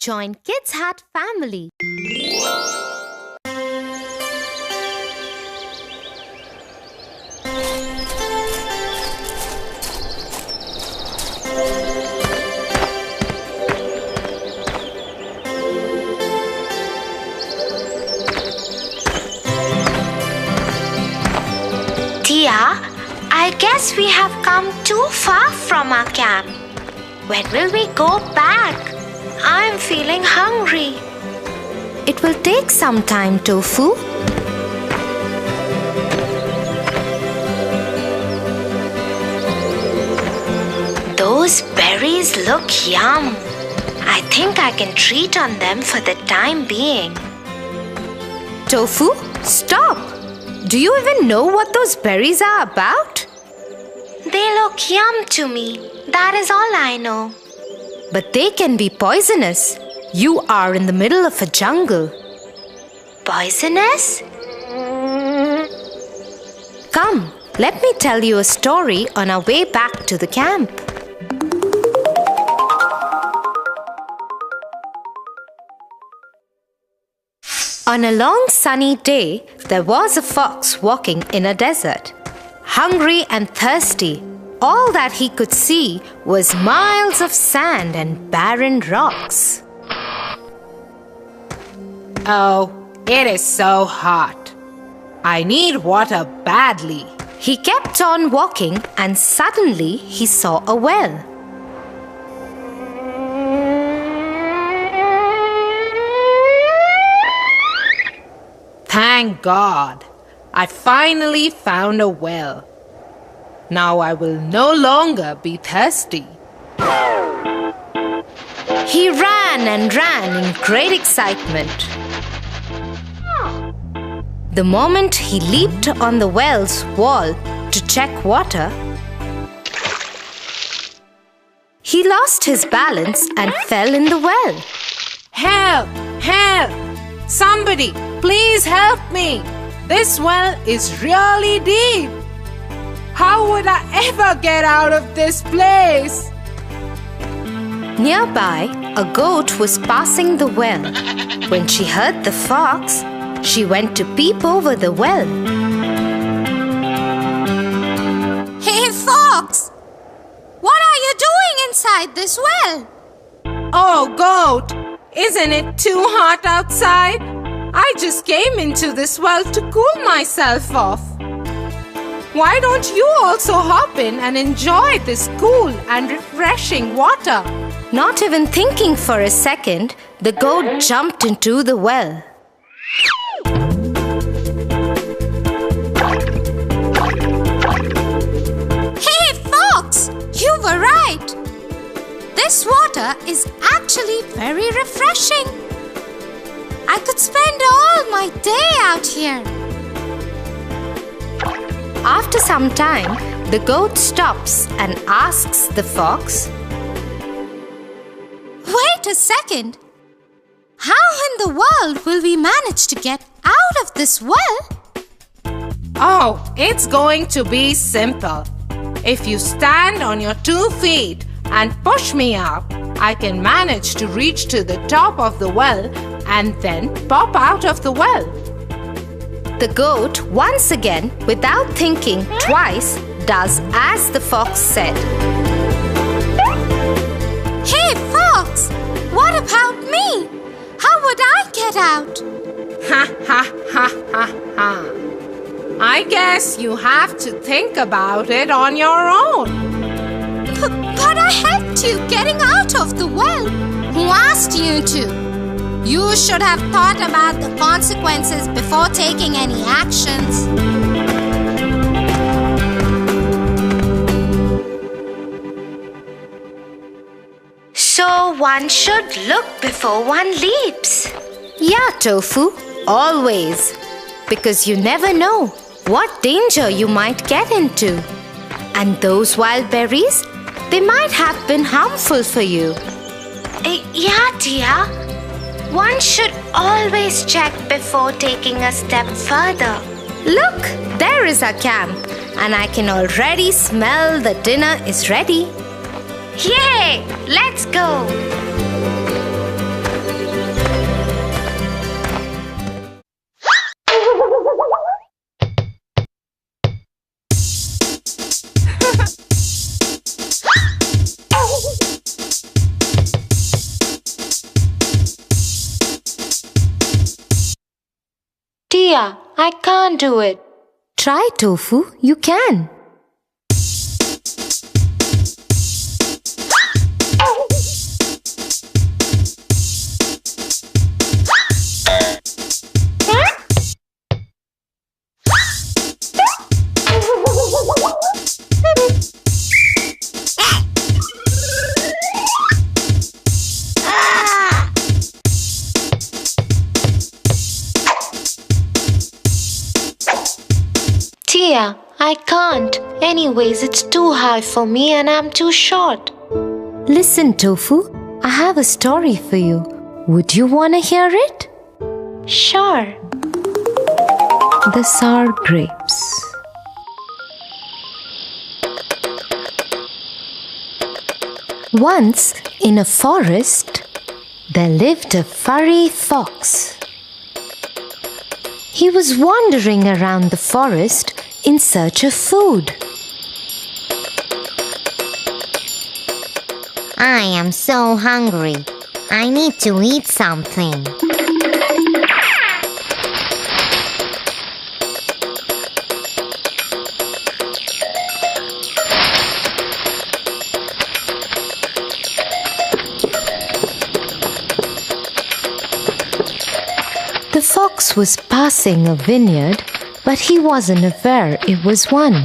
Join Kids Hat family. Tia, I guess we have come too far from our camp. When will we go back? I'm feeling hungry. It will take some time, Tofu. Those berries look yum. I think I can treat on them for the time being. Tofu, stop! Do you even know what those berries are about? They look yum to me. That is all I know. But they can be poisonous. You are in the middle of a jungle. Poisonous? Come, let me tell you a story on our way back to the camp. On a long sunny day, there was a fox walking in a desert. Hungry and thirsty, all that he could see was miles of sand and barren rocks. Oh, it is so hot. I need water badly. He kept on walking and suddenly he saw a well. Thank God, I finally found a well. Now I will no longer be thirsty. He ran and ran in great excitement. The moment he leaped on the well's wall to check water, he lost his balance and fell in the well. Help! Help! Somebody, please help me! This well is really deep. How would I ever get out of this place? Nearby, a goat was passing the well. When she heard the fox, she went to peep over the well. Hey, Fox! What are you doing inside this well? Oh, goat! Isn't it too hot outside? I just came into this well to cool myself off. Why don't you also hop in and enjoy this cool and refreshing water? Not even thinking for a second, the goat jumped into the well. Hey, Fox! You were right! This water is actually very refreshing. I could spend all my day out here. After some time, the goat stops and asks the fox, Wait a second. How in the world will we manage to get out of this well? Oh, it's going to be simple. If you stand on your 2 feet and push me up, I can manage to reach to the top of the well and then pop out of the well. The goat, once again, without thinking twice, does as the fox said. Hey, Fox! What about me? How would I get out? Ha ha ha ha ha. I guess you have to think about it on your own. But I helped you getting out of the well. Who asked you to? You should have thought about the consequences before taking any actions. So one should look before one leaps. Yeah, Tofu, always. Because you never know what danger you might get into. And those wild berries, they might have been harmful for you. Yeah, Tia. One should always check before taking a step further. Look, there is our camp, and I can already smell the dinner is ready. Yay! Let's go! Tia, I can't do it. Try, Tofu. You can. Tia, I can't. Anyways, it's too high for me and I'm too short. Listen, Tofu. I have a story for you. Would you want to hear it? Sure. The Sour Grapes. Once, in a forest, there lived a furry fox. He was wandering around the forest in search of food. I am so hungry. I need to eat something. The fox was passing a vineyard, but he wasn't aware it was one.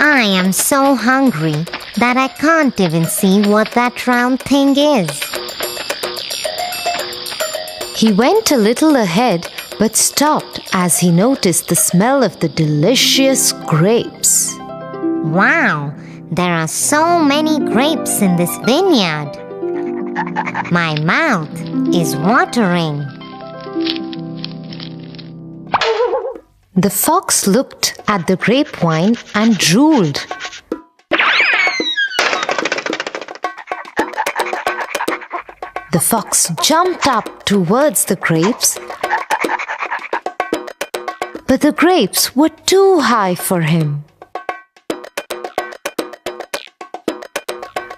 I am so hungry that I can't even see what that round thing is. He went a little ahead but stopped as he noticed the smell of the delicious grapes. Wow, there are so many grapes in this vineyard. My mouth is watering. The fox looked at the grapevine and drooled. The fox jumped up towards the grapes, but the grapes were too high for him.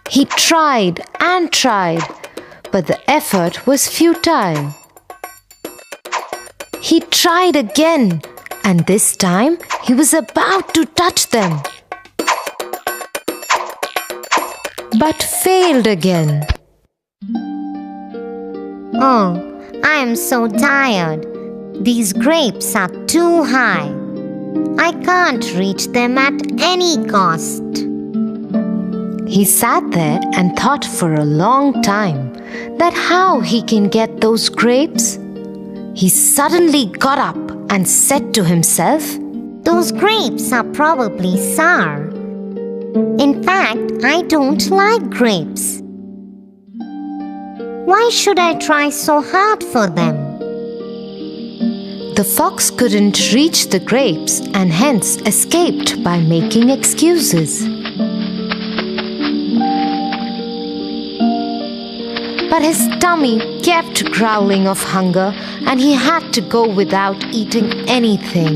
He tried and tried, but the effort was futile. He tried again, and this time he was about to touch them, but failed again. Oh, I am so tired. These grapes are too high. I can't reach them at any cost. He sat there and thought for a long time that how he can get those grapes. He suddenly got up and said to himself, Those grapes are probably sour. In fact, I don't like grapes. Why should I try so hard for them? The fox couldn't reach the grapes and hence escaped by making excuses. But his tummy kept growling of hunger and he had to go without eating anything.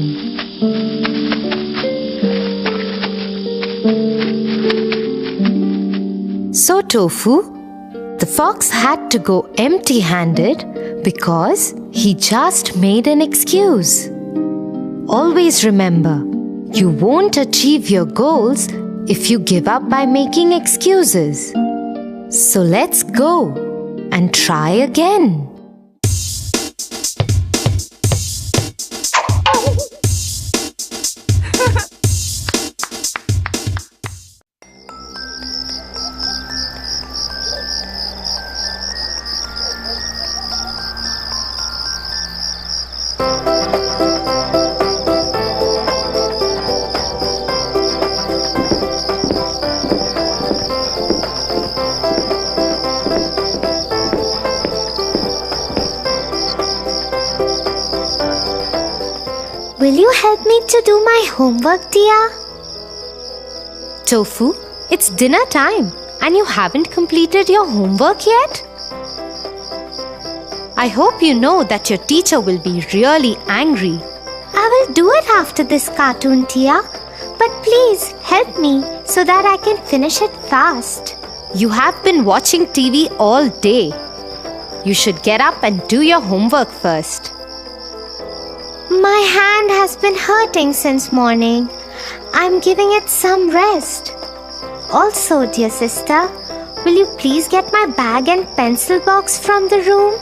So Tofu, the fox had to go empty-handed because he just made an excuse. Always remember, you won't achieve your goals if you give up by making excuses. So let's go and try again. Will you help me to do my homework, Tia? Tofu, it's dinner time and you haven't completed your homework yet? I hope you know that your teacher will be really angry. I will do it after this cartoon, Tia. But please help me so that I can finish it fast. You have been watching TV all day. You should get up and do your homework first. My hand has been hurting since morning. I'm giving it some rest. Also, dear sister, will you please get my bag and pencil box from the room?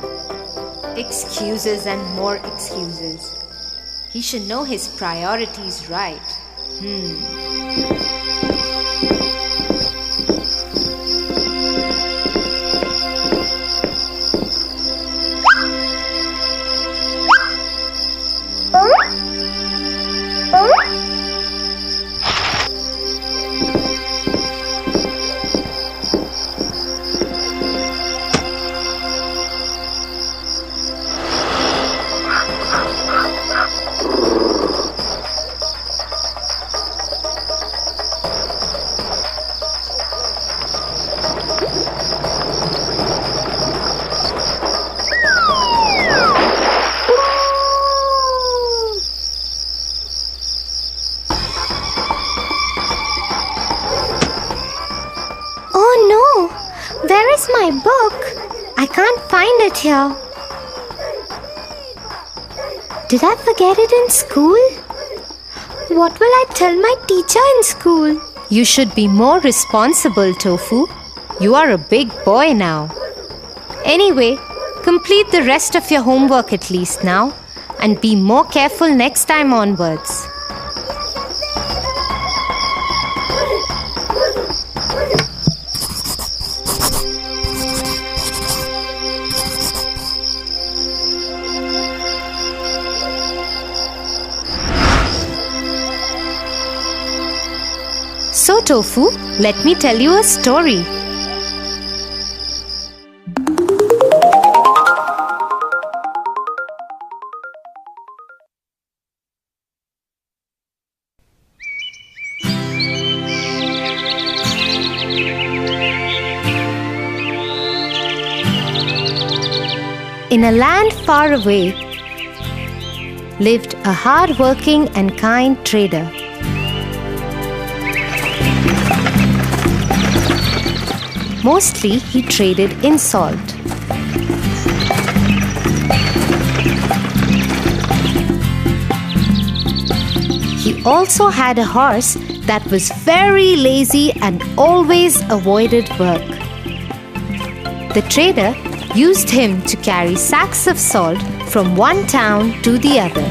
Excuses and more excuses. He should know his priorities right. Where is my book? I can't find it here. Did I forget it in school? What will I tell my teacher in school? You should be more responsible, Tofu. You are a big boy now. Anyway, complete the rest of your homework at least now, and be more careful next time onwards. So, Tofu, let me tell you a story. In a land far away lived a hard-working and kind trader. Mostly he traded in salt. He also had a horse that was very lazy and always avoided work. The trader used him to carry sacks of salt from one town to the other.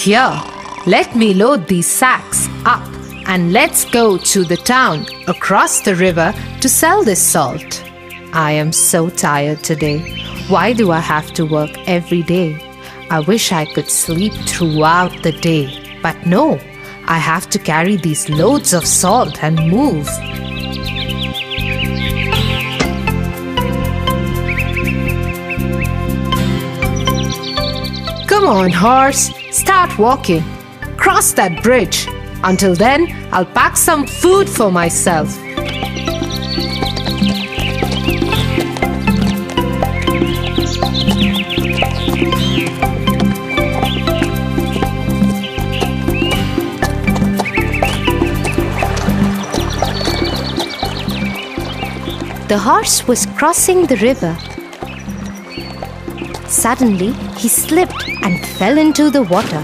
Here, let me load these sacks up and let's go to the town across the river to sell this salt. I am so tired today. Why do I have to work every day? I wish I could sleep throughout the day. But no, I have to carry these loads of salt and move. Come on, horse. Start walking. Cross that bridge. Until then, I'll pack some food for myself. The horse was crossing the river. Suddenly, he slipped and fell into the water.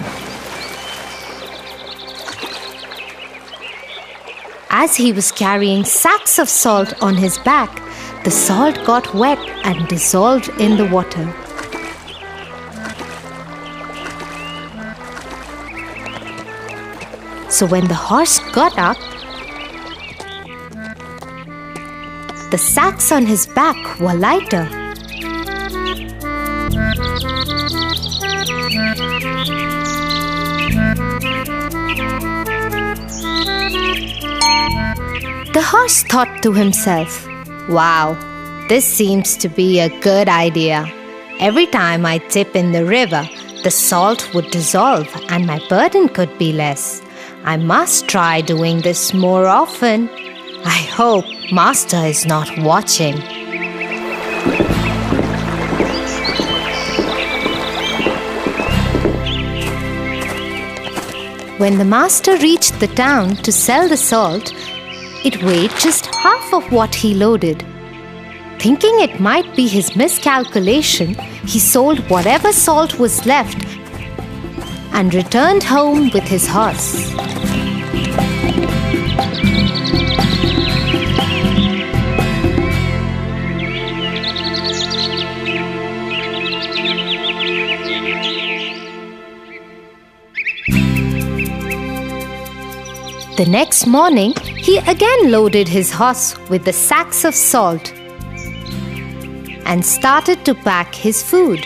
As he was carrying sacks of salt on his back, the salt got wet and dissolved in the water. So when the horse got up, the sacks on his back were lighter. The horse thought to himself, "Wow, this seems to be a good idea. Every time I dip in the river, the salt would dissolve and my burden could be less. I must try doing this more often. I hope Master is not watching. When the master reached the town to sell the salt, it weighed just half of what he loaded. Thinking it might be his miscalculation, he sold whatever salt was left and returned home with his horse. The next morning, he again loaded his horse with the sacks of salt and started to pack his food.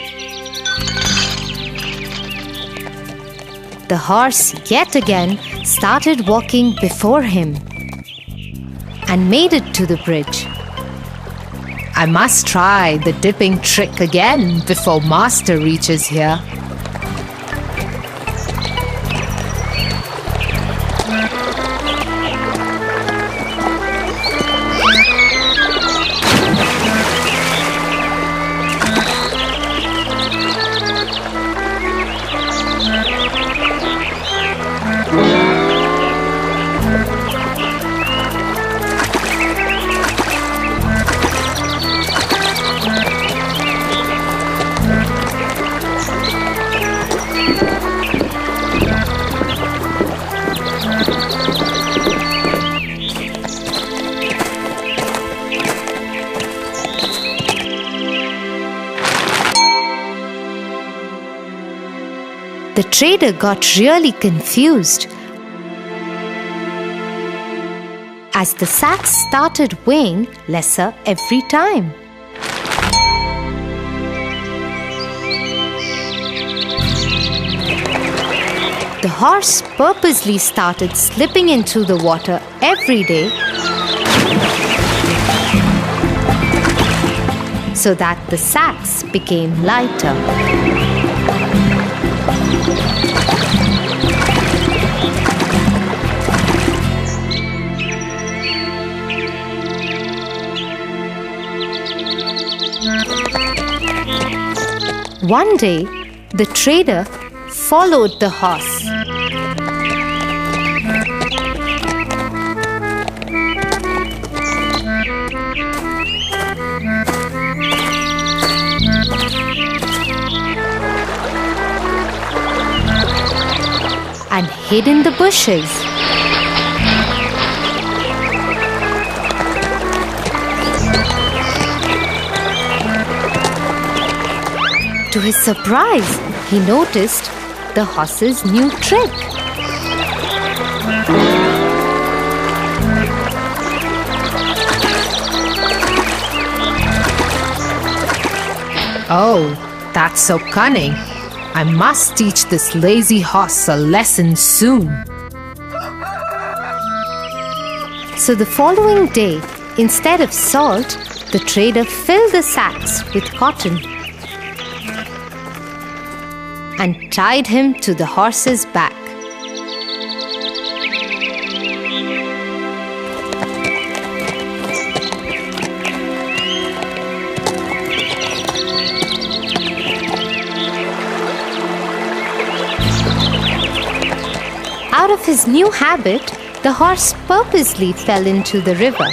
The horse yet again started walking before him and made it to the bridge. I must try the dipping trick again before Master reaches here. The trader got really confused as the sacks started weighing lesser every time. The horse purposely started slipping into the water every day so that the sacks became lighter. One day, the trader followed the horse. And hid in the bushes. To his surprise, he noticed the horse's new trick. Oh, that's so cunning. I must teach this lazy horse a lesson soon. So the following day, instead of salt, the trader filled the sacks with cotton and tied him to the horse's back. Out of his new habit, the horse purposely fell into the river.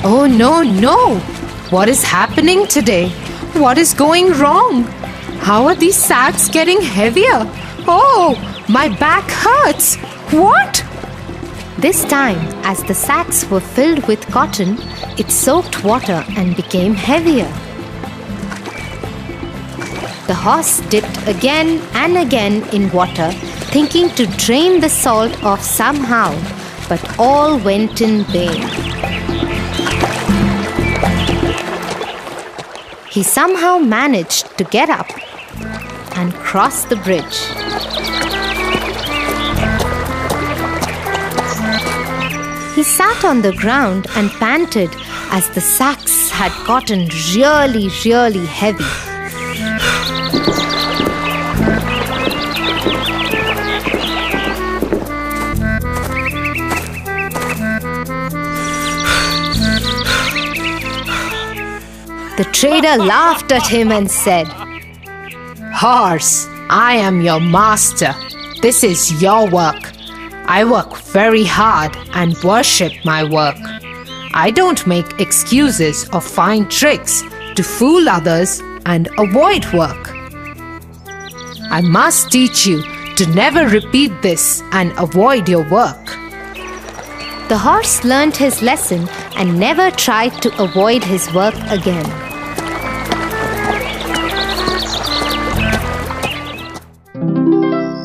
Oh no, no! What is happening today? What is going wrong? How are these sacks getting heavier? Oh, my back hurts! What? This time, as the sacks were filled with cotton, it soaked water and became heavier. The horse dipped again and again in water, thinking to drain the salt off somehow, but all went in vain. He somehow managed to get up and cross the bridge. He sat on the ground and panted as the sacks had gotten really, really heavy. The trader laughed at him and said, "Horse, I am your master. This is your work. I work very hard and worship my work. I don't make excuses or find tricks to fool others and avoid work. I must teach you to never repeat this and avoid your work." The horse learned his lesson and never tried to avoid his work again.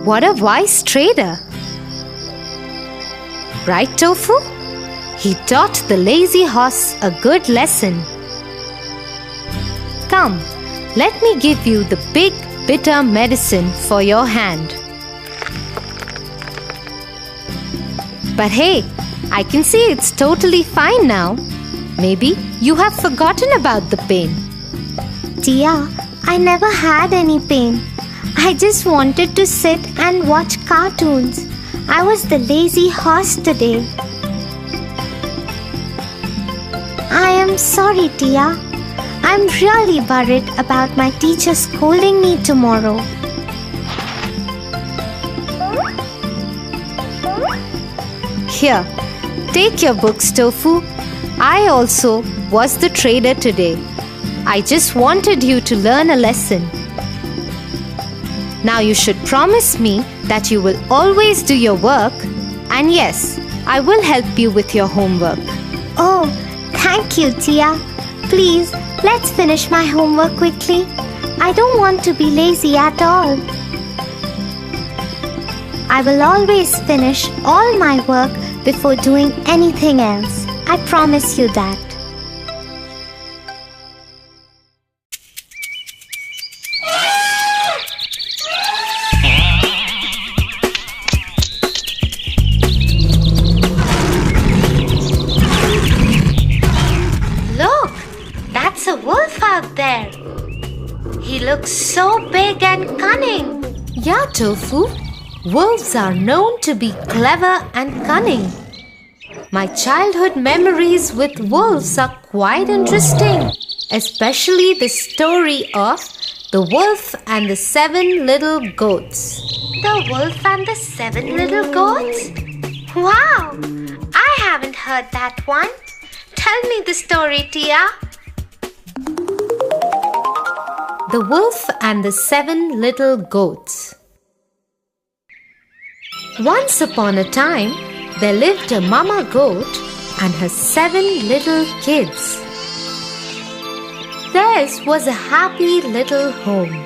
What a wise trader! Right, Tofu? He taught the lazy horse a good lesson. Come, let me give you the big bitter medicine for your hand. But hey, I can see it's totally fine now. Maybe you have forgotten about the pain. Tia, I never had any pain. I just wanted to sit and watch cartoons. I was the lazy horse today. I am sorry, Tia. I'm really worried about my teacher scolding me tomorrow. Here, take your books, Tofu. I also was the trader today. I just wanted you to learn a lesson. Now you should promise me that you will always do your work, and yes, I will help you with your homework. Oh, thank you, Tia. Please, let's finish my homework quickly. I don't want to be lazy at all. I will always finish all my work before doing anything else. I promise you that. Look, that's a wolf out there. He looks so big and cunning. Yeah, Tofu. Wolves are known to be clever and cunning. My childhood memories with wolves are quite interesting, especially the story of the wolf and the 7 little goats. The wolf and the 7 little goats? Wow, I haven't heard that one. Tell me the story, Tia. The Wolf and the 7 Little Goats. Once upon a time, there lived a mama goat and her 7 little kids. Theirs was a happy little home.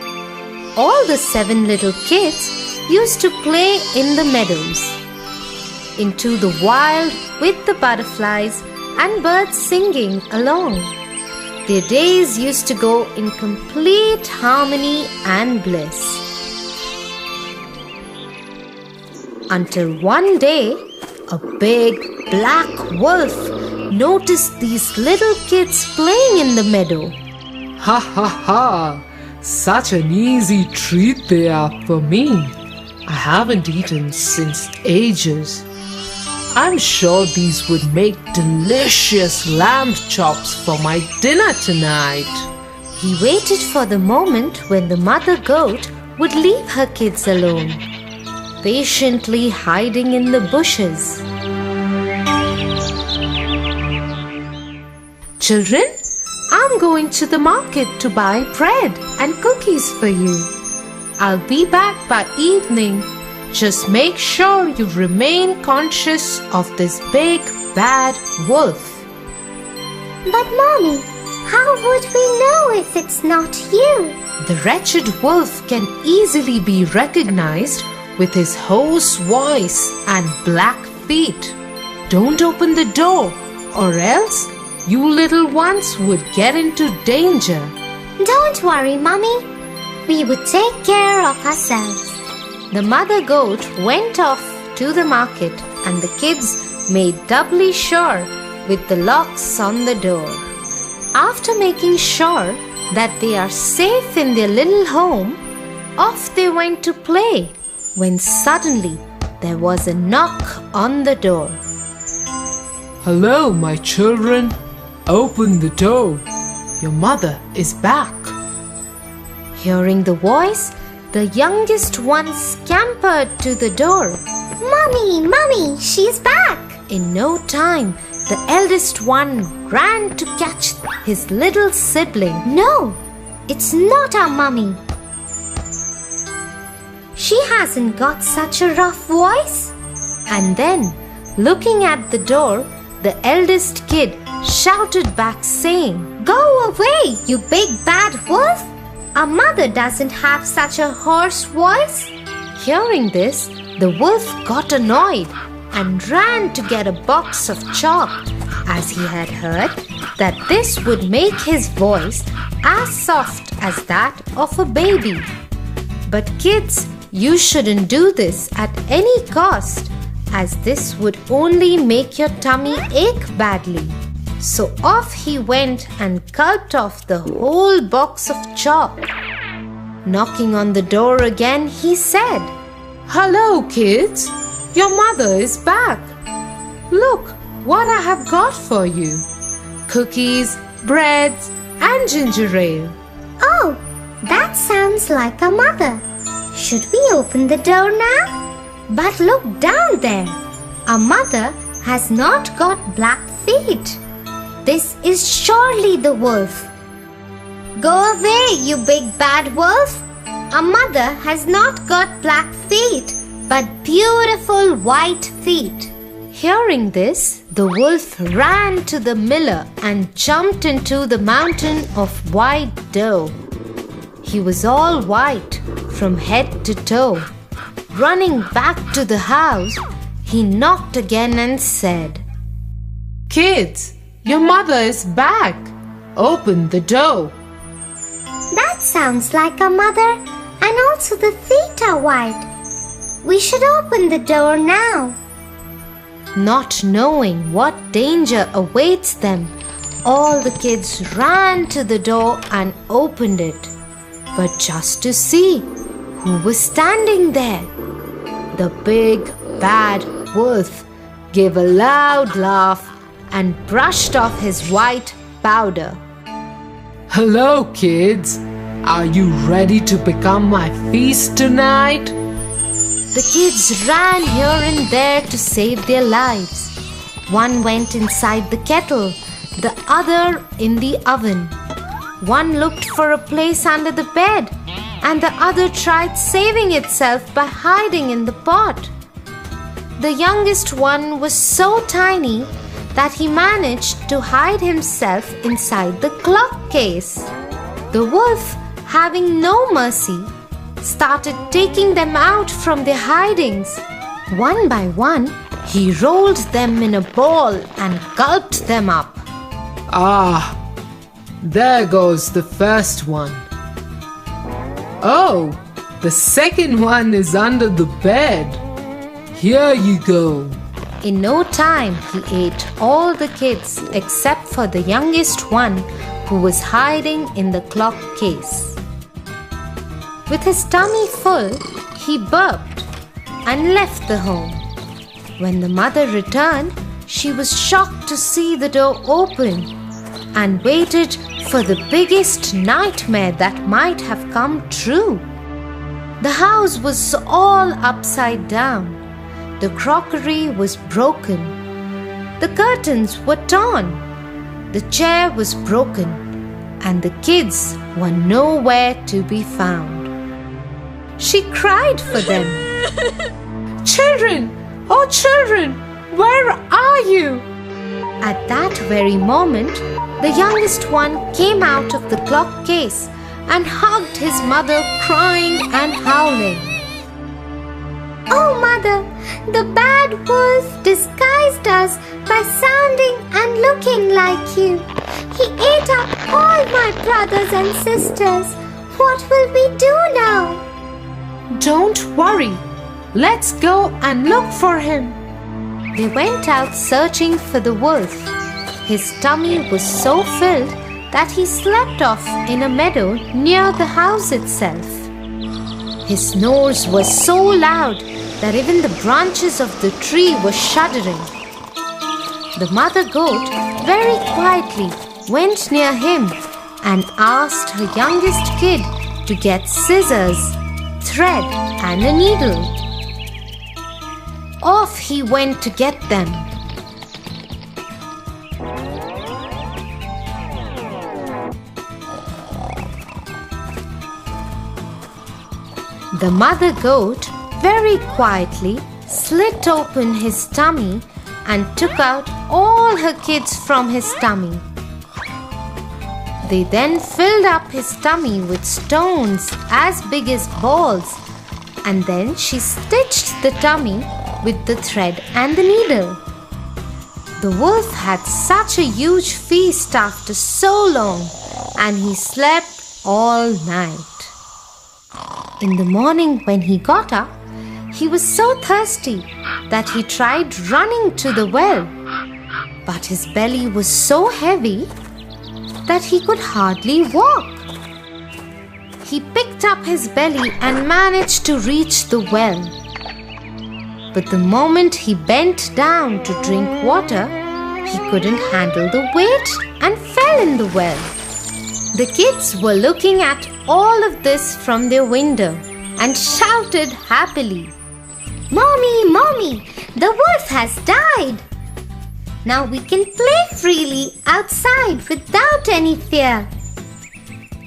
All the 7 little kids used to play in the meadows, into the wild with the butterflies and birds singing along. Their days used to go in complete harmony and bliss. Until one day, a big black wolf noticed these little kids playing in the meadow. Ha ha ha! Such an easy treat they are for me. I haven't eaten since ages. I'm sure these would make delicious lamb chops for my dinner tonight. He waited for the moment when the mother goat would leave her kids alone, patiently hiding in the bushes. Children, I'm going to the market to buy bread and cookies for you. I'll be back by evening. Just make sure you remain conscious of this big bad wolf. But Mommy, how would we know if it's not you? The wretched wolf can easily be recognized with his hoarse voice and black feet. Don't open the door, or else you little ones would get into danger. Don't worry, Mommy. We would take care of ourselves. The mother goat went off to the market, and the kids made doubly sure with the locks on the door. After making sure that they are safe in their little home, off they went to play, when suddenly there was a knock on the door. Hello, my children. Open the door. Your mother is back. Hearing the voice, the youngest one scampered to the door. Mommy, Mommy, she's back. In no time, the eldest one ran to catch his little sibling. No, it's not our mummy. She hasn't got such a rough voice. And then, looking at the door, the eldest kid shouted back saying, Go away, you big bad wolf. Our mother doesn't have such a hoarse voice. Hearing this, the wolf got annoyed and ran to get a box of chalk, as he had heard that this would make his voice as soft as that of a baby. But kids, you shouldn't do this at any cost, as this would only make your tummy ache badly. So off he went and gulped off the whole box of chalk. Knocking on the door again, he said, Hello, kids. Your mother is back. Look what I have got for you. Cookies, breads, and ginger ale. Oh, that sounds like our mother. Should we open the door now? But look down there. Our mother has not got black feet. This is surely the wolf. Go away, you big bad wolf. Our mother has not got black feet, but beautiful white feet. Hearing this, the wolf ran to the miller and jumped into the mountain of white dough. He was all white from head to toe. Running back to the house, he knocked again and said, Kids, your mother is back. Open the door. That sounds like our mother, and also the feet are white. We should open the door now. Not knowing what danger awaits them, all the kids ran to the door and opened it. But just to see who was standing there, the big bad wolf gave a loud laugh and brushed off his white powder. Hello, kids. Are you ready to become my feast tonight? The kids ran here and there to save their lives. One went inside the kettle, the other in the oven. One looked for a place under the bed, and the other tried saving itself by hiding in the pot. The youngest one was so tiny that he managed to hide himself inside the clock case. The wolf, having no mercy, started taking them out from their hidings. One by one, he rolled them in a ball and gulped them up. Ah, there goes the first one. Oh, the second one is under the bed. Here you go. In no time, he ate all the kids except for the youngest one, who was hiding in the clock case. With his tummy full, he burped and left the home. When the mother returned, she was shocked to see the door open and waited for the biggest nightmare that might have come true. The house was all upside down. The crockery was broken. The curtains were torn. The chair was broken, and the kids were nowhere to be found. She cried for them. Children, oh children, where are you? At that very moment, the youngest one came out of the clock case and hugged his mother, crying and howling. Oh, Mother, the bad wolf disguised us by sounding and looking like you. He ate up all my brothers and sisters. What will we do now? Don't worry. Let's go and look for him. They went out searching for the wolf. His tummy was so filled that he slept off in a meadow near the house itself. His snores was so loud that even the branches of the tree were shuddering. The mother goat very quietly went near him and asked her youngest kid to get scissors, thread, and a needle. Off he went to get them. The mother goat very quietly slit open his tummy and took out all her kids from his tummy. They then filled up his tummy with stones as big as balls, and then she stitched the tummy with the thread and the needle. The wolf had such a huge feast after so long, and he slept all night. In the morning when he got up, he was so thirsty that he tried running to the well, but his belly was so heavy that he could hardly walk. He picked up his belly and managed to reach the well. But the moment he bent down to drink water, he couldn't handle the weight and fell in the well. The kids were looking at all of this from their window and shouted happily, Mommy, Mommy, the wolf has died. Now we can play freely outside without any fear.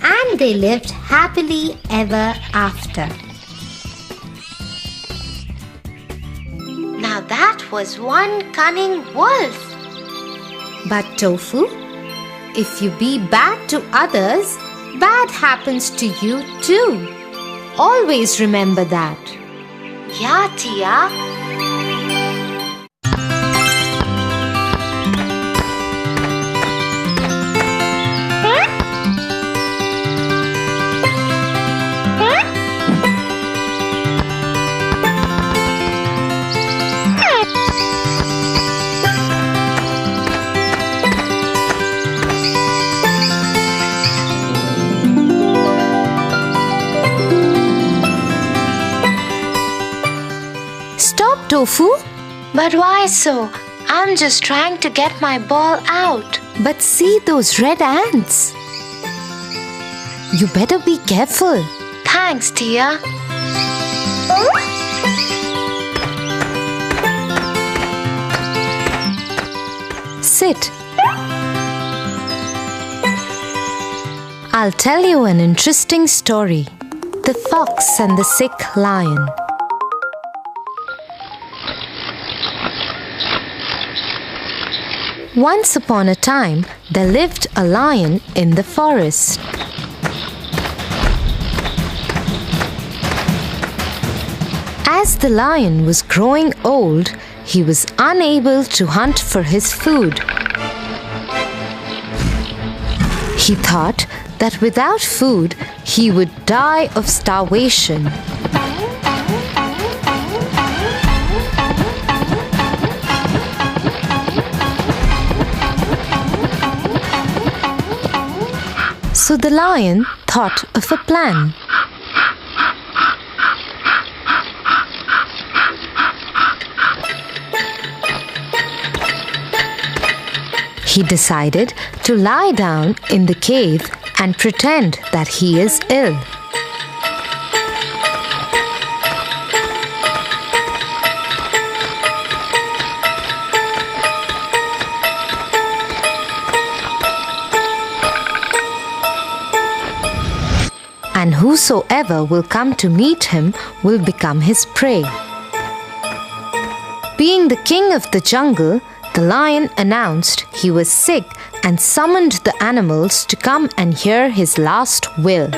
And they lived happily ever after. Now that was one cunning wolf. But Tofu, if you be bad to others, bad happens to you too. Always remember that. Yeah, Tia. Tofu? But why so? I'm just trying to get my ball out. But see those red ants. You better be careful. Thanks, Tia. Sit. I'll tell you an interesting story. The Fox and the Sick Lion. Once upon a time, there lived a lion in the forest. As the lion was growing old, he was unable to hunt for his food. He thought that without food, he would die of starvation. So the lion thought of a plan. He decided to lie down in the cave and pretend that he is ill. And whosoever will come to meet him will become his prey. Being the king of the jungle, the lion announced he was sick and summoned the animals to come and hear his last will.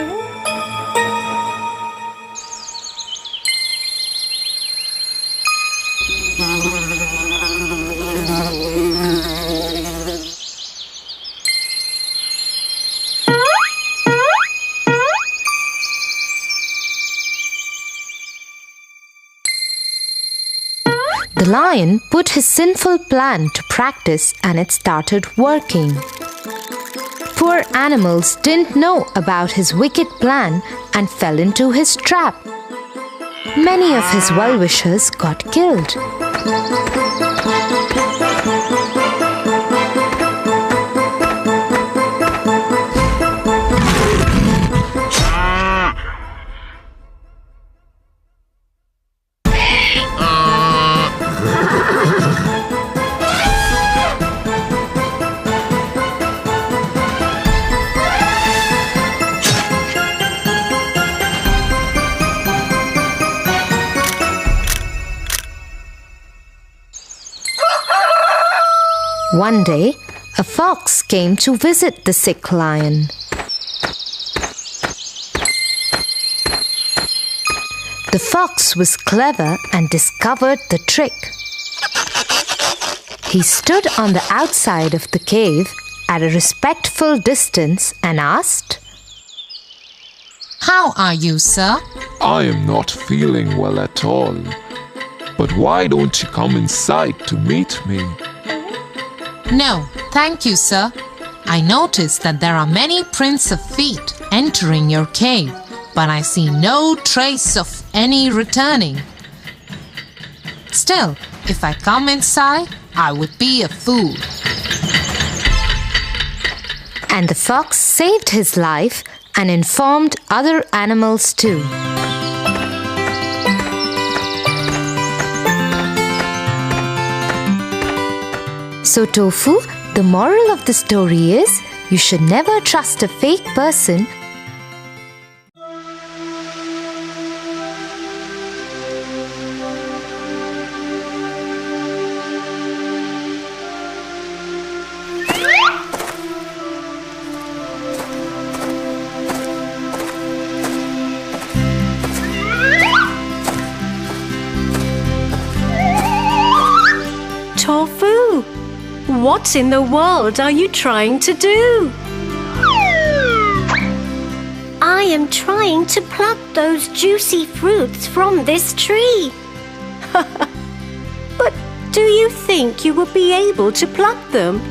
The lion put his sinful plan to practice and it started working. Poor animals didn't know about his wicked plan and fell into his trap. Many of his well-wishers got killed. One day, a fox came to visit the sick lion. The fox was clever and discovered the trick. He stood on the outside of the cave at a respectful distance and asked, "How are you, sir?" I am not feeling well at all. But why don't you come inside to meet me? "No, thank you, sir. I noticed that there are many prints of feet entering your cave, but I see no trace of any returning. Still, if I come inside, I would be a fool." And the fox saved his life and informed other animals too. So Tofu, the moral of the story is you should never trust a fake person. Tofu, what in the world are you trying to do? I am trying to pluck those juicy fruits from this tree. But do you think you will be able to pluck them?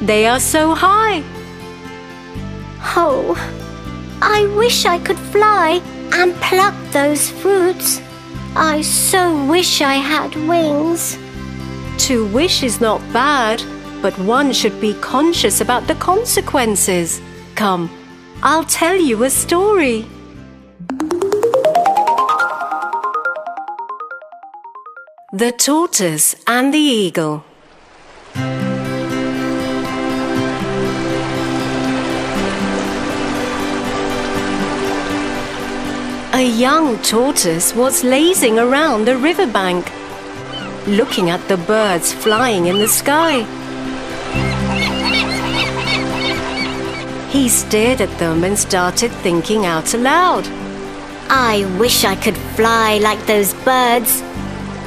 They are so high. Oh, I wish I could fly and pluck those fruits. I so wish I had wings. To wish is not bad, but one should be conscious about the consequences. Come, I'll tell you a story. The Tortoise and the Eagle. A young tortoise was lazing around the riverbank, looking at the birds flying in the sky. He stared at them and started thinking out aloud. I wish I could fly like those birds,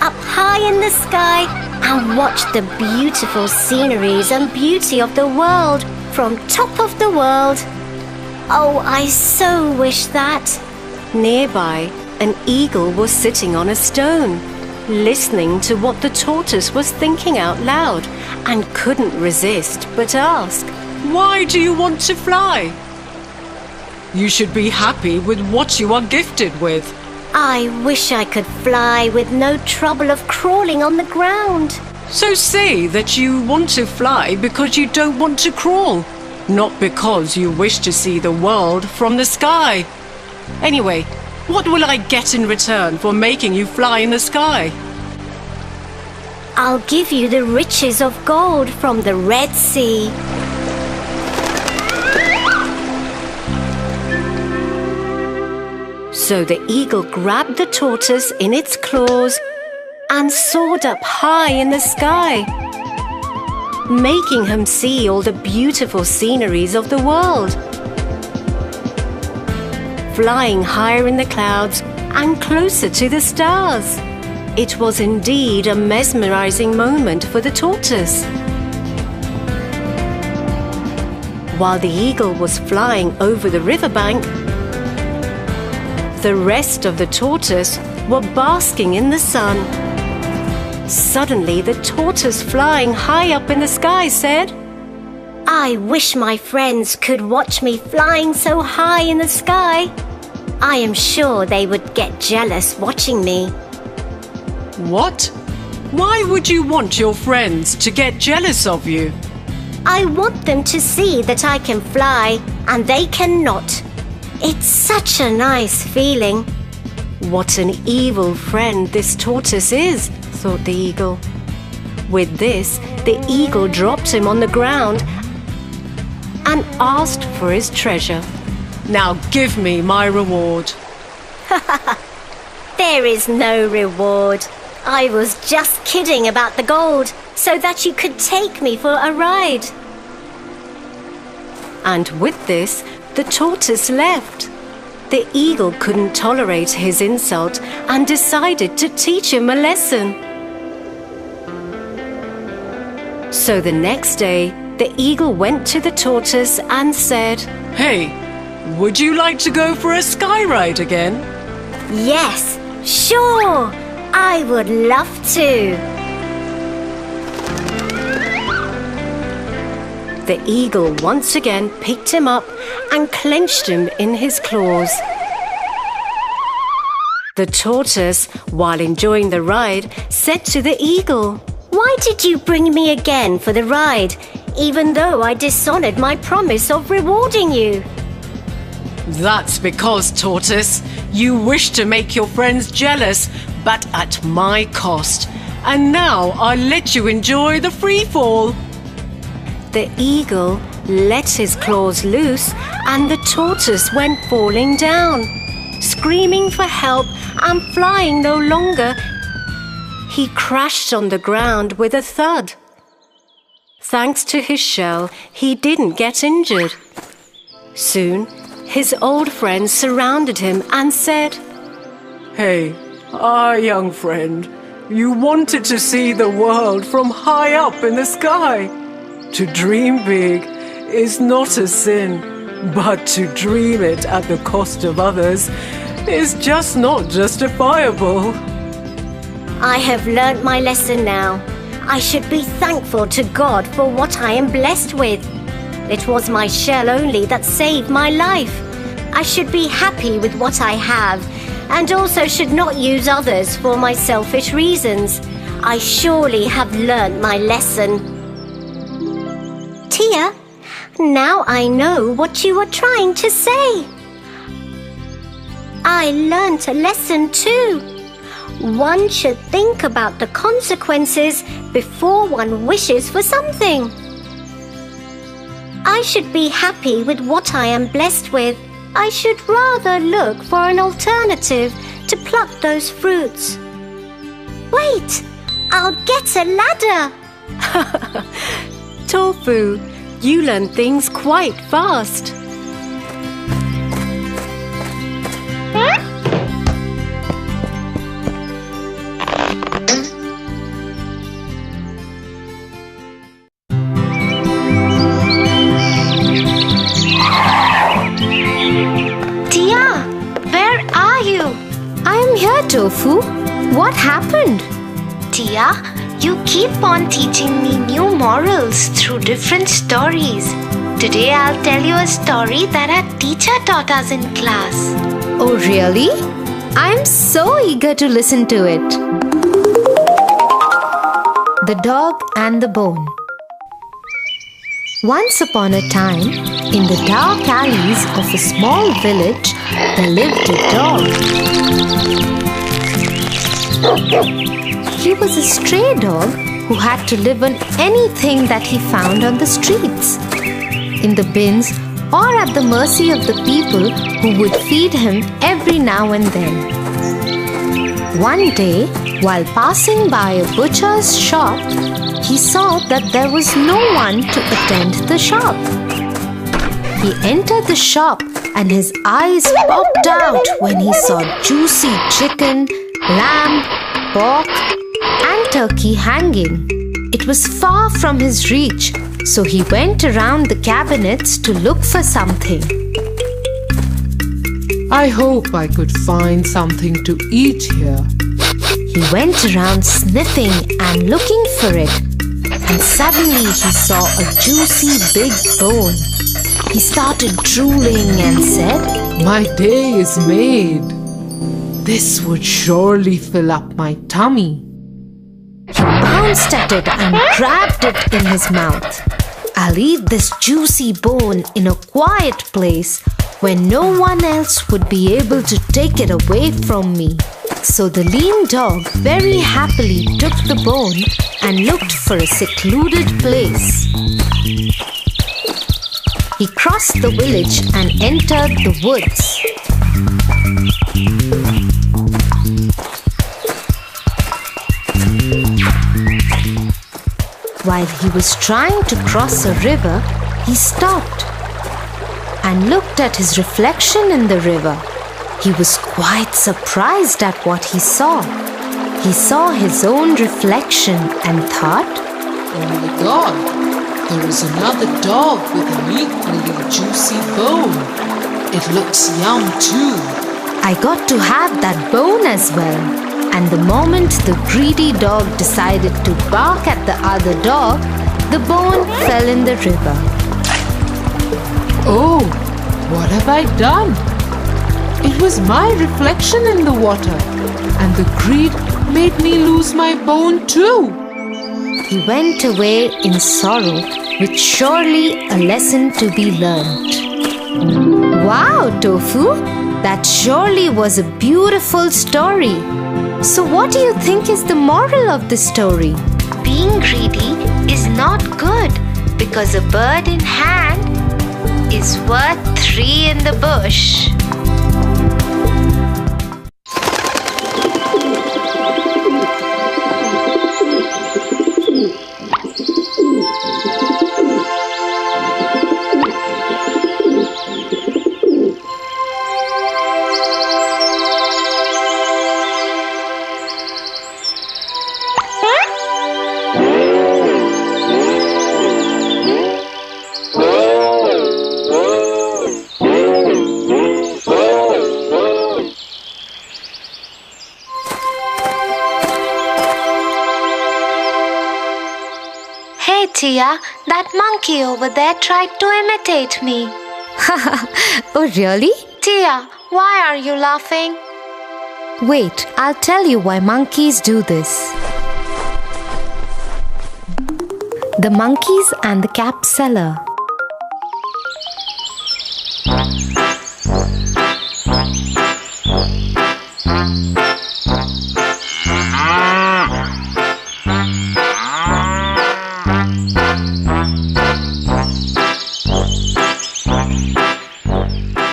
up high in the sky and watch the beautiful sceneries and beauty of the world from top of the world. Oh, I so wish that. Nearby, an eagle was sitting on a stone, listening to what the tortoise was thinking out loud, and couldn't resist but ask, "Why do you want to fly? You should be happy with what you are gifted with." I wish I could fly with no trouble of crawling on the ground. So say that you want to fly because you don't want to crawl, not because you wish to see the world from the sky. Anyway, what will I get in return for making you fly in the sky? I'll give you the riches of gold from the Red Sea. So the eagle grabbed the tortoise in its claws and soared up high in the sky, making him see all the beautiful sceneries of the world. Flying higher in the clouds and closer to the stars. It was indeed a mesmerizing moment for the tortoise. While the eagle was flying over the riverbank, the rest of the tortoise were basking in the sun. Suddenly, the tortoise flying high up in the sky said, I wish my friends could watch me flying so high in the sky. I am sure they would get jealous watching me. What? Why would you want your friends to get jealous of you? I want them to see that I can fly and they cannot. It's such a nice feeling. What an evil friend this tortoise is, thought the eagle. With this, the eagle dropped him on the ground and asked for his treasure. Now give me my reward. There is no reward. I was just kidding about the gold so that you could take me for a ride. And with this, the tortoise left. The eagle couldn't tolerate his insult and decided to teach him a lesson. So the next day, the eagle went to the tortoise and said, Hey, would you like to go for a sky ride again? Yes, sure. I would love to. The eagle once again picked him up and clenched him in his claws. The tortoise, while enjoying the ride, said to the eagle, Why did you bring me again for the ride, even though I dishonored my promise of rewarding you? That's because, tortoise, you wish to make your friends jealous, but at my cost. And now I'll let you enjoy the free fall. The eagle let his claws loose and the tortoise went falling down. Screaming for help and flying no longer, he crashed on the ground with a thud. Thanks to his shell, he didn't get injured. Soon, his old friends surrounded him and said, Hey, young friend, you wanted to see the world from high up in the sky. To dream big is not a sin, but to dream it at the cost of others is just not justifiable. I have learnt my lesson now. I should be thankful to God for what I am blessed with. It was my shell only that saved my life. I should be happy with what I have, and also should not use others for my selfish reasons. I surely have learnt my lesson. Tia, now I know what you were trying to say. I learnt a lesson too. One should think about the consequences before one wishes for something. I should be happy with what I am blessed with. I should rather look for an alternative to pluck those fruits. Wait, I'll get a ladder. Tofu, you learn things quite fast. Tia, where are you? I am here, Tofu. What happened? Tia, you keep on teaching me new morals through different stories. Today I'll tell you a story that our teacher taught us in class. Oh, really? I am so eager to listen to it. The Dog and the Bone. Once upon a time, in the dark alleys of a small village, there lived a dog. He was a stray dog who had to live on anything that he found on the streets, in the bins, or at the mercy of the people who would feed him every now and then. One day, while passing by a butcher's shop, he saw that there was no one to attend the shop. He entered the shop and his eyes popped out when he saw juicy chicken, lamb, pork, and turkey hanging. It was far from his reach, so he went around the cabinets to look for something. I hope I could find something to eat here. He went around sniffing and looking for it, and suddenly he saw a juicy big bone. He started drooling and said, "My day is made. This would surely fill up my tummy." He bounced at it and grabbed it in his mouth. "I'll eat this juicy bone in a quiet place where no one else would be able to take it away from me." So the lean dog very happily took the bone and looked for a secluded place. He crossed the village and entered the woods. While he was trying to cross a river, he stopped and looked at his reflection in the river. He was quite surprised at what he saw. He saw his own reflection and thought, "Oh my God, there is another dog with an equally juicy bone. It looks yum too. I got to have that bone as well." And the moment the greedy dog decided to bark at the other dog, the bone fell in the river. Oh, what have I done? It was my reflection in the water, and the greed made me lose my bone too. He went away in sorrow, with surely a lesson to be learnt. Wow, Tofu! That surely was a beautiful story. So what do you think is the moral of the story? Being greedy is not good, because a bird in hand is worth 3 in the bush. Hey Tia, that monkey over there tried to imitate me. Oh, really? Tia, why are you laughing? Wait, I'll tell you why monkeys do this. The monkeys and the cap seller.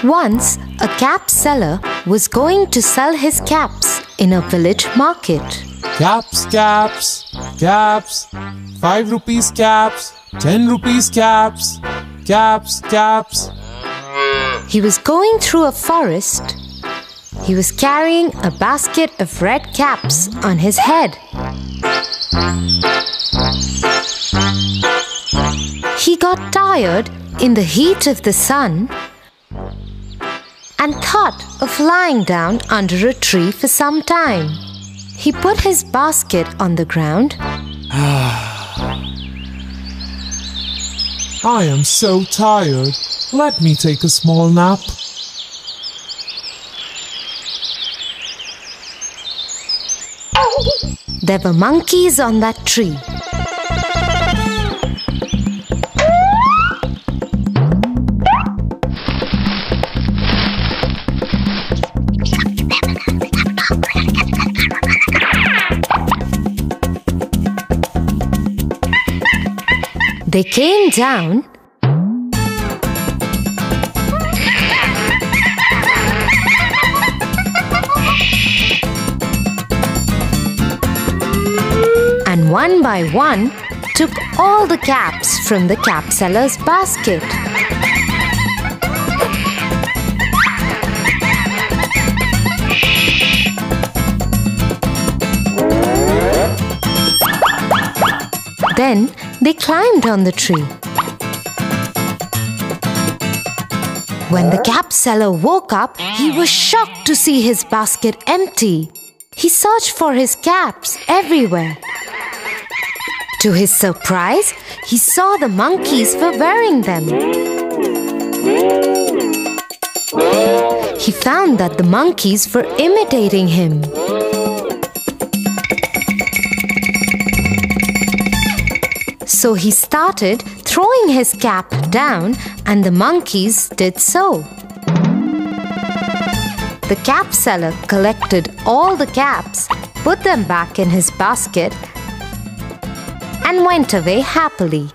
Once, a cap seller was going to sell his caps in a village market. Caps, caps, caps, 5 rupees caps, 10 rupees caps, caps, caps. He was going through a forest. He was carrying a basket of red caps on his head. He got tired in the heat of the sun and thought of lying down under a tree for some time. He put his basket on the ground. I am so tired. Let me take a small nap. There were monkeys on that tree. They came down and one by one took all the caps from the cap seller's basket. Then they climbed on the tree. When the cap seller woke up, he was shocked to see his basket empty. He searched for his caps everywhere. To his surprise, he saw the monkeys were wearing them. He found that the monkeys were imitating him. So he started throwing his cap down, and the monkeys did so. The cap seller collected all the caps, put them back in his basket, and went away happily.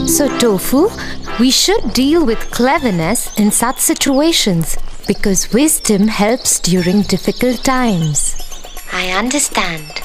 So, Tofu, we should deal with cleverness in such situations because wisdom helps during difficult times. I understand.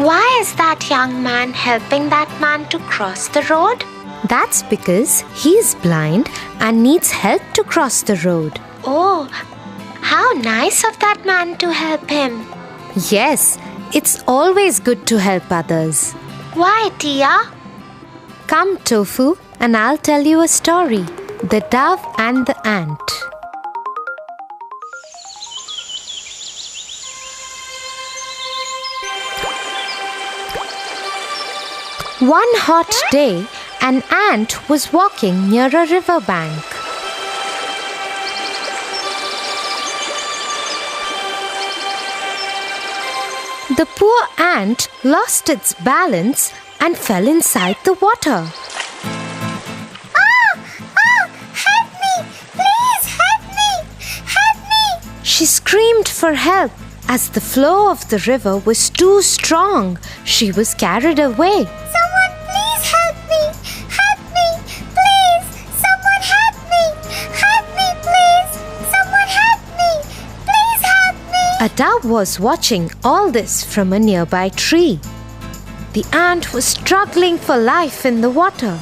Why is that young man helping that man to cross the road? That's because he's blind and needs help to cross the road. Oh, how nice of that man to help him. Yes, it's always good to help others. Why, Tia? Come, Tofu, and I'll tell you a story. The Dove and the Ant. One hot day, an ant was walking near a riverbank. The poor ant lost its balance and fell inside the water. Help me! Please help me! Help me! She screamed for help. As the flow of the river was too strong, she was carried away. Someone please help me! Help me! Please! Someone help me! Help me, please! Someone help me! Please help me! A dove was watching all this from a nearby tree. The ant was struggling for life in the water.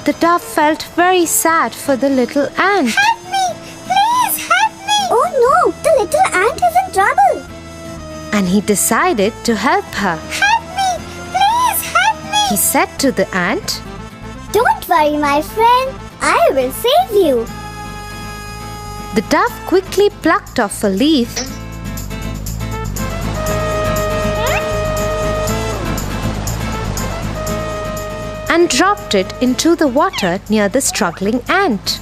The dove felt very sad for the little ant. Help me! Please help me! Oh no! The little ant is in trouble! And he decided to help her. Help me! Please help me! He said to the ant, Don't worry, my friend. I will save you. The dove quickly plucked off a leaf and dropped it into the water near the struggling ant.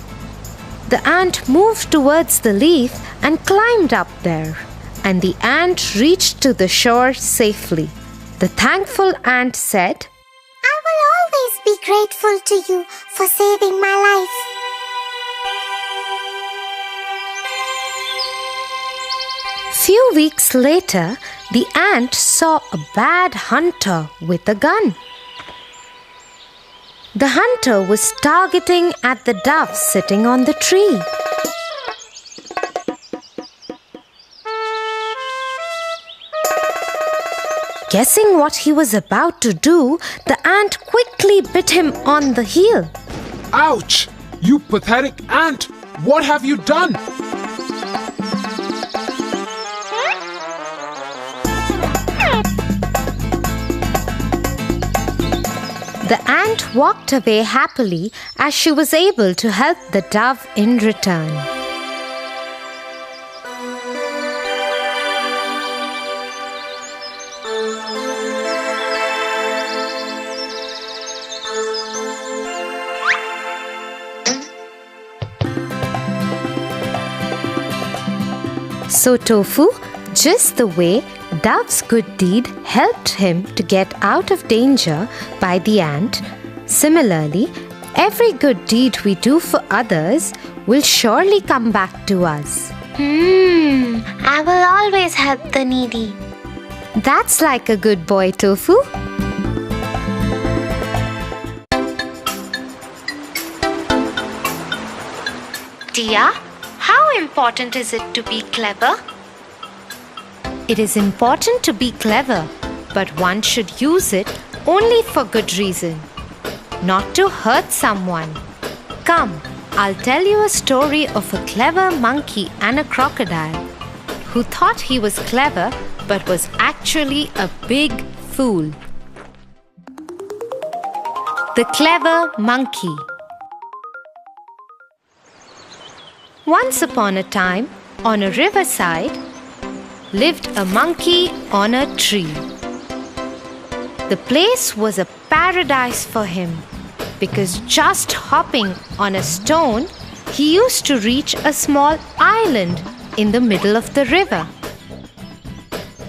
The ant moved towards the leaf and climbed up there, and the ant reached to the shore safely. The thankful ant said, I will always be grateful to you for saving my life. Few weeks later, the ant saw a bad hunter with a gun. The hunter was targeting at the dove sitting on the tree. Guessing what he was about to do, the ant quickly bit him on the heel. Ouch! You pathetic ant! What have you done? The ant walked away happily as she was able to help the dove in return. So Tofu, just the way Dove's good deed helped him to get out of danger by the ant, similarly, every good deed we do for others will surely come back to us. I will always help the needy. That's like a good boy, Tofu. Tia, how important is it to be clever? It is important to be clever, but one should use it only for good reason, not to hurt someone. Come, I'll tell you a story of a clever monkey and a crocodile who thought he was clever but was actually a big fool. The Clever Monkey. Once upon a time, on a riverside, lived a monkey on a tree. The place was a paradise for him because just hopping on a stone, he used to reach a small island in the middle of the river,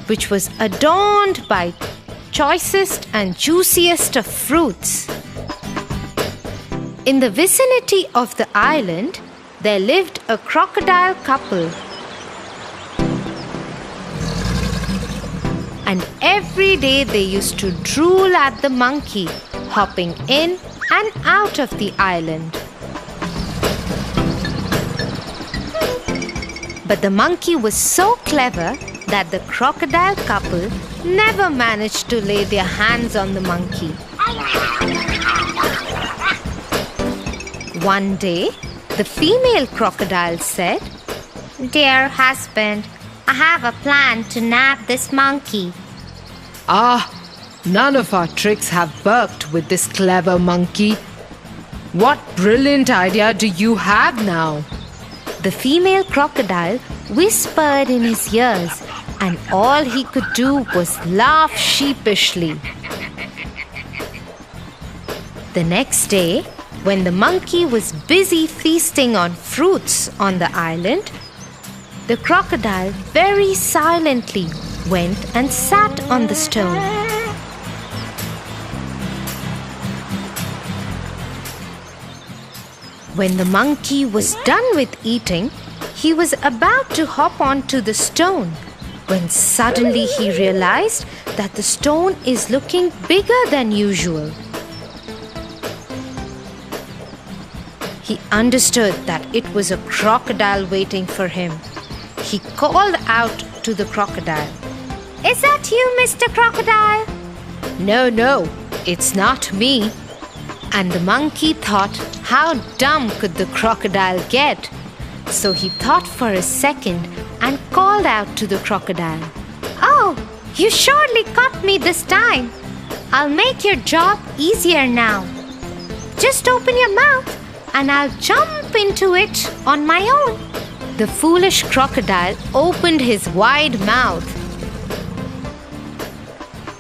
which was adorned by choicest and juiciest of fruits. In the vicinity of the island, there lived a crocodile couple. And every day they used to drool at the monkey, hopping in and out of the island. But the monkey was so clever that the crocodile couple never managed to lay their hands on the monkey. One day, the female crocodile said, Dear husband, I have a plan to nab this monkey. Ah, none of our tricks have worked with this clever monkey. What brilliant idea do you have now? The female crocodile whispered in his ears, and all he could do was laugh sheepishly. The next day, when the monkey was busy feasting on fruits on the island, the crocodile very silently went and sat on the stone. When the monkey was done with eating, he was about to hop onto the stone when suddenly he realized that the stone is looking bigger than usual. He understood that it was a crocodile waiting for him. He called out to the crocodile, Is that you, Mr. Crocodile? No, it's not me. And the monkey thought, how dumb could the crocodile get? So he thought for a second and called out to the crocodile, Oh, you surely caught me this time. I'll make your job easier now. Just open your mouth and I'll jump into it on my own. The foolish crocodile opened his wide mouth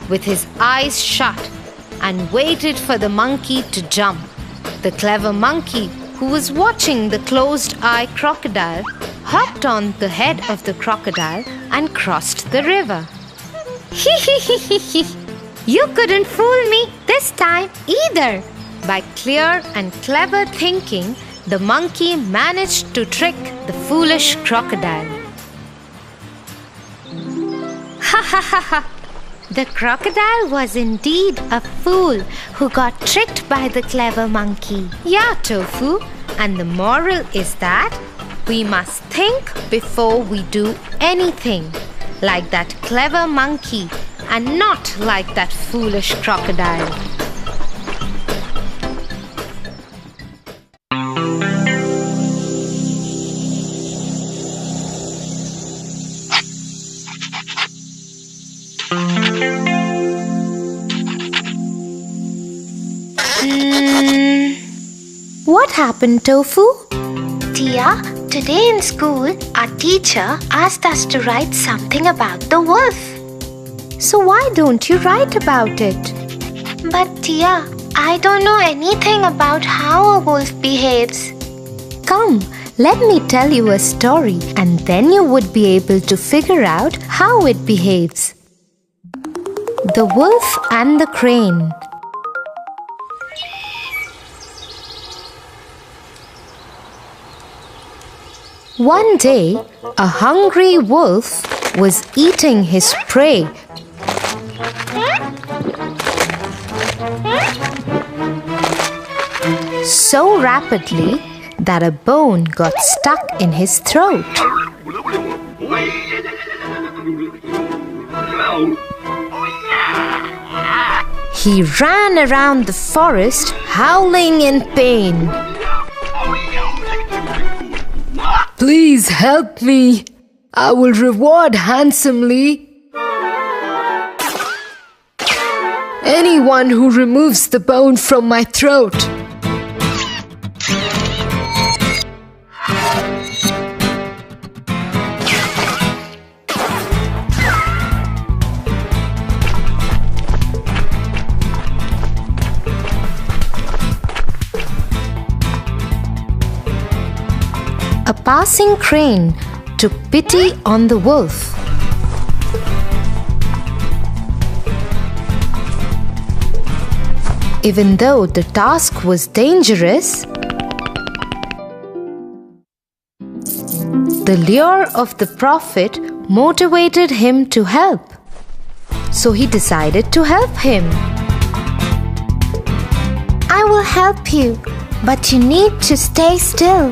with his eyes shut and waited for the monkey to jump. The clever monkey, who was watching the closed-eye crocodile, hopped on the head of the crocodile and crossed the river. You couldn't fool me this time either. By clear and clever thinking, the monkey managed to trick the foolish crocodile. Ha ha ha ha! The crocodile was indeed a fool who got tricked by the clever monkey. Yeah, Tofu, and the moral is that we must think before we do anything, like that clever monkey and not like that foolish crocodile. What happened, Tofu? Tia, today in school, our teacher asked us to write something about the wolf. So why don't you write about it? But Tia, I don't know anything about how a wolf behaves. Come, let me tell you a story and then you would be able to figure out how it behaves. The Wolf and the Crane. One day, a hungry wolf was eating his prey. So rapidly that a bone got stuck in his throat. He ran around the forest, howling in pain. Please help me. I will reward handsomely anyone who removes the bone from my throat. A passing crane took pity on the wolf. Even though the task was dangerous, the lure of the prophet motivated him to help. So he decided to help him. I will help you, but you need to stay still.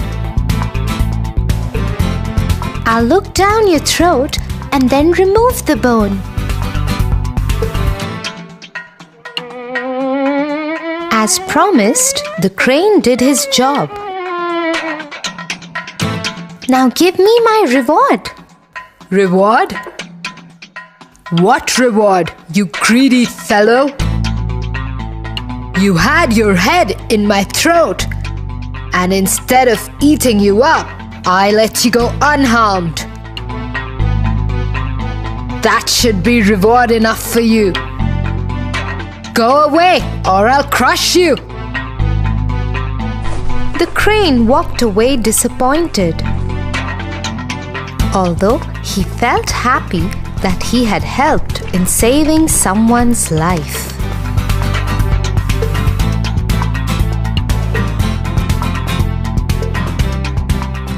I'll look down your throat and then remove the bone. As promised, the crane did his job. Now give me my reward. Reward? What reward, you greedy fellow? You had your head in my throat, and instead of eating you up, I let you go unharmed. That should be reward enough for you. Go away, or I'll crush you. The crane walked away disappointed. Although he felt happy that he had helped in saving someone's life.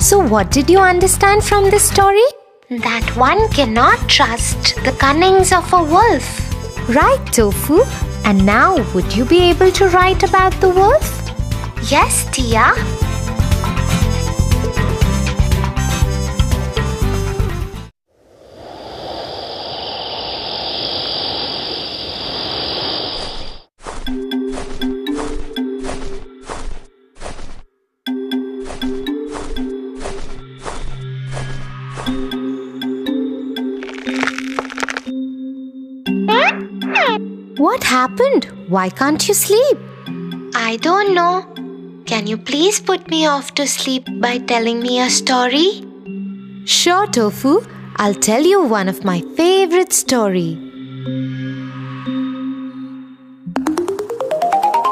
So what did you understand from this story? That one cannot trust the cunnings of a wolf. Right, Tofu. And now, would you be able to write about the wolf? Yes, Tia. What happened? Why can't you sleep? I don't know. Can you please put me off to sleep by telling me a story? Sure, Tofu. I'll tell you one of my favorite stories.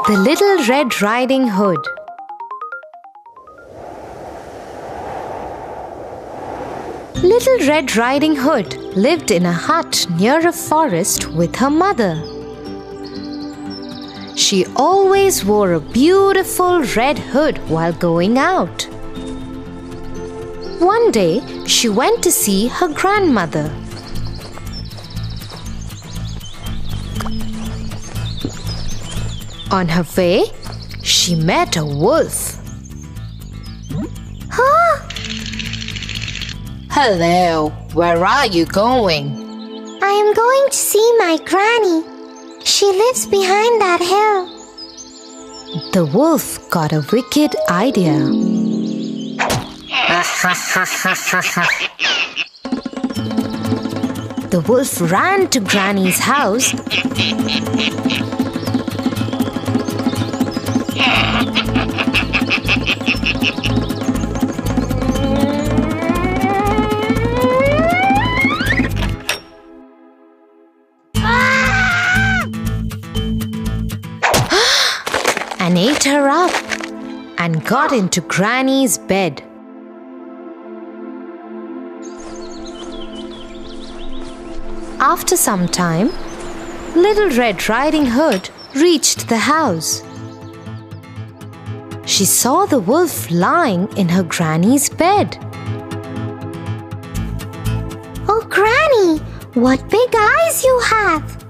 The Little Red Riding Hood. Little Red Riding Hood lived in a hut near a forest with her mother. She always wore a beautiful red hood while going out. One day, she went to see her grandmother. On her way, she met a wolf. Huh? Hello, where are you going? I am going to see my granny. She lives behind that hill. The wolf got a wicked idea. The wolf ran to Granny's house and ate her up and got into Granny's bed. After some time, Little Red Riding Hood reached the house. She saw the wolf lying in her granny's bed. Oh, Granny, what big eyes you have!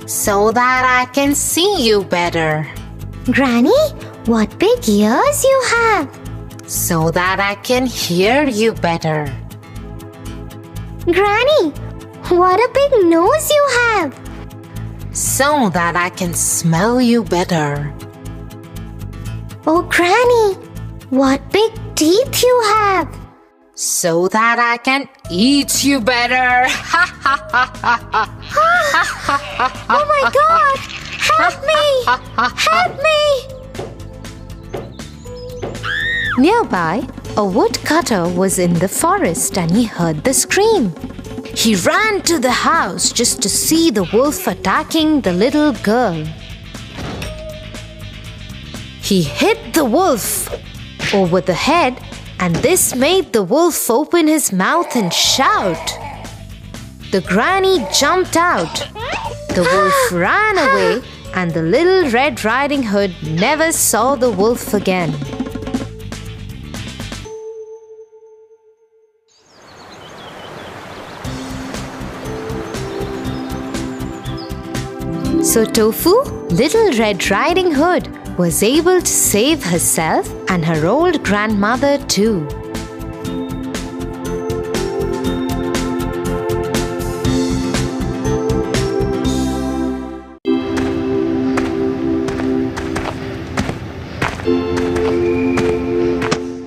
So that I can see you better. Granny, what big ears you have! So that I can hear you better. Granny, What a big nose you have! So that I can smell you better. Oh, Granny, what big teeth you have! So that I can eat you better. Ha ha ha ha ha. Oh my God! Help me! Help me! Nearby, a woodcutter was in the forest and he heard the scream. He ran to the house just to see the wolf attacking the little girl. He hit the wolf over the head, and this made the wolf open his mouth and shout. The granny jumped out. The wolf ran away, and the little Red Riding Hood never saw the wolf again. So Tofu, Little Red Riding Hood, was able to save herself and her old grandmother too.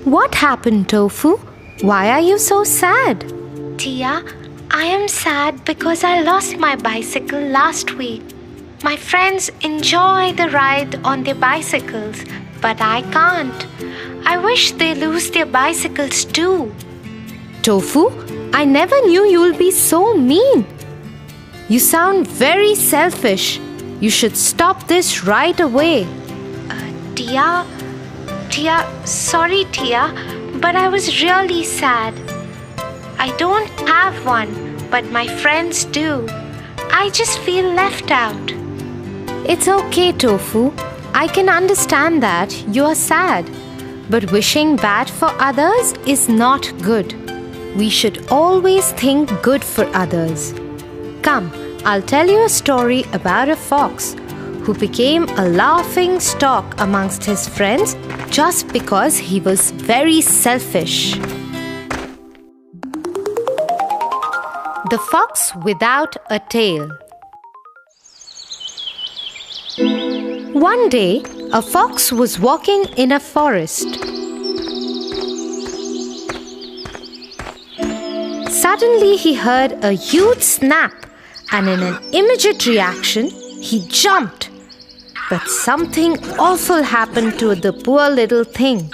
What happened, Tofu? Why are you so sad? Tia, I am sad because I lost my bicycle last week. My friends enjoy the ride on their bicycles, but I can't. I wish they lose their bicycles too. Tofu, I never knew you'll be so mean. You sound very selfish. You should stop this right away. Tia, sorry Tia, but I was really sad. I don't have one, but my friends do. I just feel left out. It's okay, Tofu. I can understand that you are sad. But wishing bad for others is not good. We should always think good for others. Come, I'll tell you a story about a fox who became a laughing stock amongst his friends just because he was very selfish. The Fox Without a Tail. One day, a fox was walking in a forest. Suddenly, he heard a huge snap, and in an immediate reaction, he jumped. But something awful happened to the poor little thing.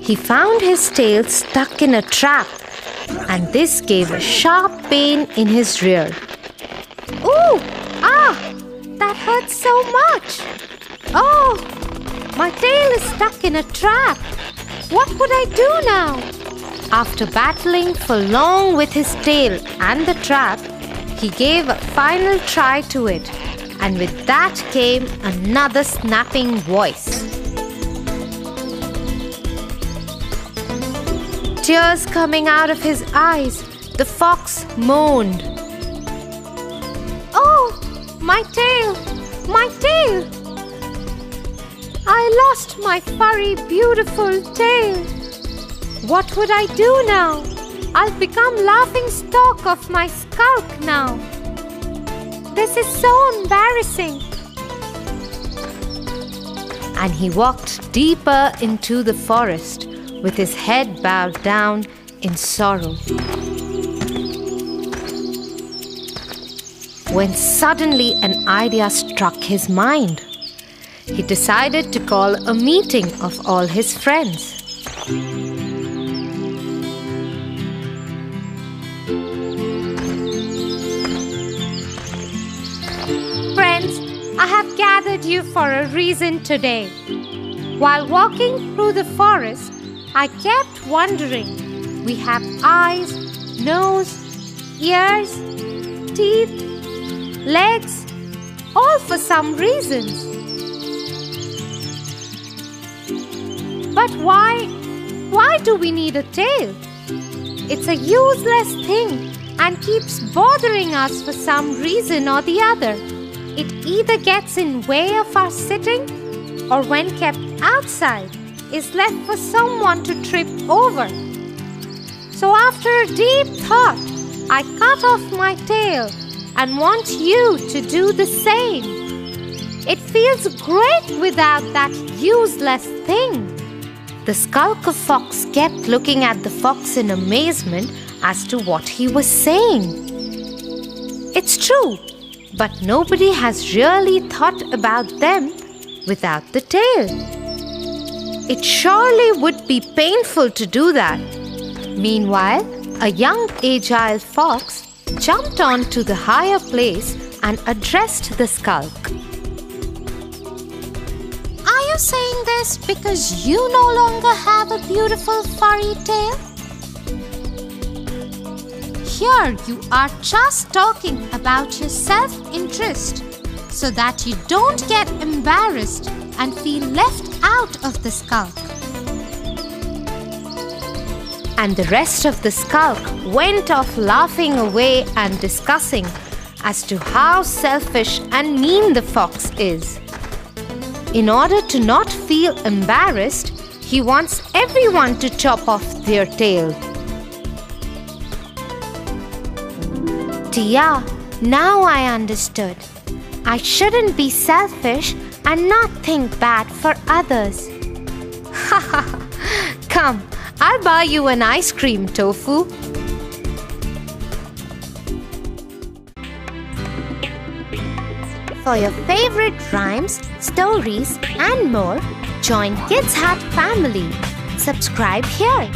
He found his tail stuck in a trap, and this gave a sharp pain in his rear. Ooh! Ah! That hurts so much! Oh! My tail is stuck in a trap! What would I do now? After battling for long with his tail and the trap, he gave a final try to it, and with that came another snapping voice. Tears coming out of his eyes, the fox moaned. Oh! My tail! My tail! I lost my furry, beautiful tail. What would I do now? I'll become laughing stock of my skulk now. This is so embarrassing. And he walked deeper into the forest with his head bowed down in sorrow. When suddenly an idea struck his mind. He decided to call a meeting of all his friends. Friends, I have gathered you for a reason today. While walking through the forest, I kept wondering. We have eyes, nose, ears, teeth, legs, all for some reasons. But why do we need a tail? It's a useless thing and keeps bothering us for some reason or the other. It either gets in way of our sitting or when kept outside is left for someone to trip over. So after a deep thought, I cut off my tail and want you to do the same. It feels great without that useless thing. The skulker fox kept looking at the fox in amazement as to what he was saying. It's true, but nobody has really thought about them without the tail. It surely would be painful to do that. Meanwhile, a young agile fox jumped onto the higher place and addressed the skulk. Are you saying this because you no longer have a beautiful furry tail? Here you are just talking about your self-interest so that you don't get embarrassed and feel left out of the skulk. And the rest of the skulk went off laughing away and discussing as to how selfish and mean the fox is. In order to not feel embarrassed, he wants everyone to chop off their tail. Dear, now I understood. I shouldn't be selfish and not think bad for others. Come, I'll buy you an ice cream, Tofu. For your favorite rhymes, stories, and more, join Kids Hat family. Subscribe here.